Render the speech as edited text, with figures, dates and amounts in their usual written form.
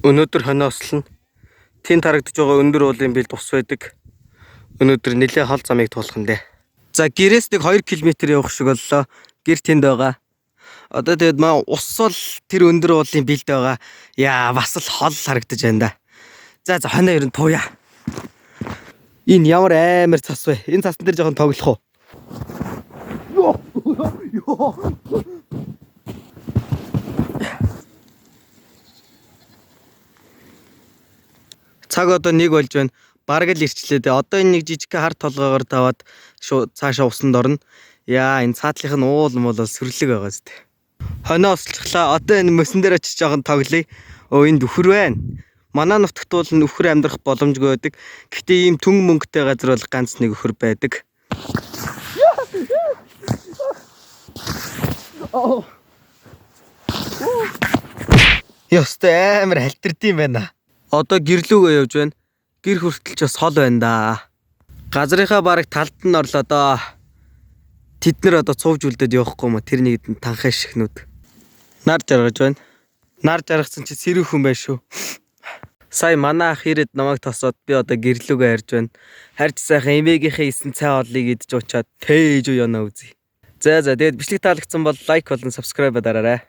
Өнөөдөр хоноослон тэнд харагдаж байгаа өндөр уулын бил тус байдаг. Өнөөдөр нэлээд хол замыг туулах нь дээ. За гэрээс нэг 2 км явах шиг боллоо. Гэр тэнд байгаа. Одоо тэгээд маа ус бол тэр өндөр уулын билд байгаа. Яа бас л хол харагдаж байна да. За хоноо ер нь тууя. Энэ ямар амар цас вэ? Энэ цасн дээр жоохон тоглох уу? Цаг одоо 1 болж байна. Бараг л ирчлээ дээ. Одоо энэ нэг жижиг хар толгоогоор таваад цаашаа усанд орно. Яа энэ цаатлынх нь уул мол сүрлэг байгаа зү. Хоноо ослчлаа. Одоо энэ мөсөн дээр очиж жоохон тоглоё. Энд үхэр байна. Манай нутагт бол үхэр амьдрах боломжгүй байдаг. Гэхдээ ийм түн мөнгөтэй газар бол ганц нэг үхэр байдаг. Ёстой амар халтирдсан байна. Одоо гэрлүүгөө явж байна. Гэр хүртэл ч бас хол байна да. Газрынхаа бараг талд нь орлоо доо. Тэд нэр одоо цуувж үлдээд явахгүй ма тэр нэг танхаа шихнүүд. Нар жаргаж байна. Нар жаргацсан чи сэрүүх хүн байх шүү. Сая манай ах ирээд намайг тосоод би одоо гэрлүүгөө харж байна. Харж сайхан эмээгийнхээ 9 цай хоолыг идэж уучаад тээж уу яна үзье. За тэгээд бичлэг таалагдсан бол лайк болон subscribe дараарай.